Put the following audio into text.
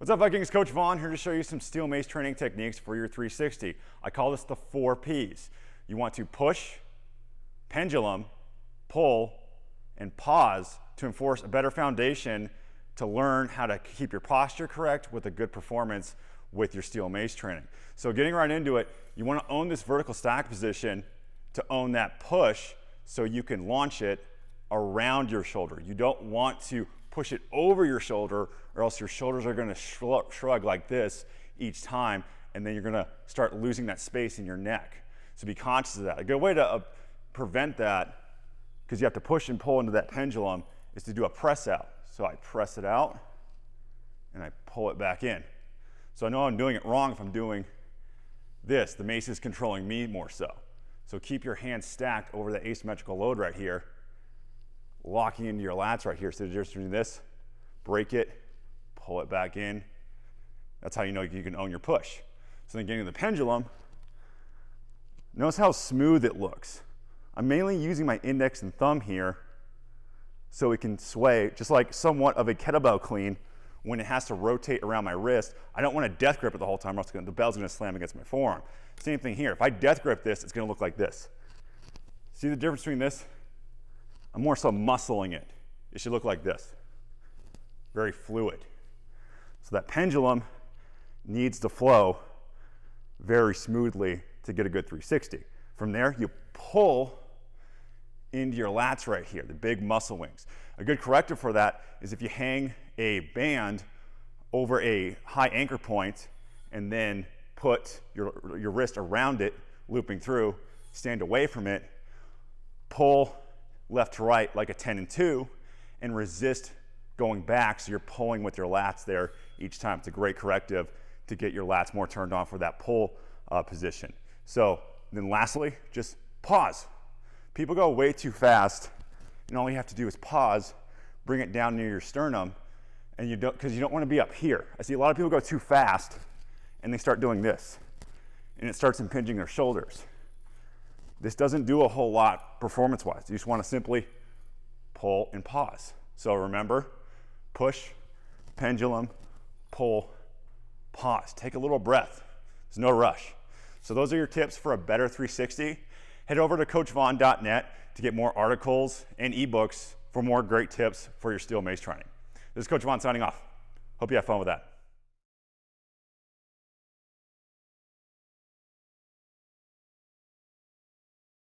What's up, Vikings? Coach Vaughn here to show you some steel mace training techniques for your 360. I call this the 4 Ps. You want to push, pendulum, pull, and pause to enforce a better foundation to learn how to keep your posture correct with a good performance with your steel mace training. So getting right into it, you want to own this vertical stack position to own that push so you can launch it around your shoulder. You don't want to push it over your shoulder, or else your shoulders are going to shrug like this each time, and then you're going to start losing that space in your neck. So be conscious of that. A good way to prevent that, because you have to push and pull into that pendulum, is to do a press out. So I press it out and I pull it back in. So I know I'm doing it wrong if I'm doing this. The mace is controlling me more so. So keep your hands stacked over the asymmetrical load right here, locking into your lats right here. So the difference between this, break it, pull it back in. That's how you know you can own your push. So then getting to the pendulum, notice how smooth it looks. I'm mainly using my index and thumb here so it can sway, just like somewhat of a kettlebell clean when it has to rotate around my wrist. I don't want to death grip it the whole time, or else the bell's going to slam against my forearm. Same thing here. If I death grip this, it's going to look like this. See the difference between this? I'm more so muscling it. It should look like this. Very fluid. So that pendulum needs to flow very smoothly to get a good 360. From there, you pull into your lats right here, the big muscle wings. A good corrective for that is if you hang a band over a high anchor point and then put your wrist around it, looping through, stand away from it, pull left to right like a 10 and 2, and resist going back so you're pulling with your lats there each time. It's a great corrective to get your lats more turned on for that pull position. So then lastly, just pause. People go way too fast, and all you have to do is pause, bring it down near your sternum, and because you don't want to be up here. I see a lot of people go too fast and they start doing this, and it starts impinging their shoulders. This doesn't do a whole lot performance-wise. You just want to simply pull and pause. So remember, push, pendulum, pull, pause. Take a little breath. There's no rush. So those are your tips for a better 360. Head over to coachvaughn.net to get more articles and ebooks for more great tips for your steel mace training. This is Coach Vaughn signing off. Hope you have fun with that.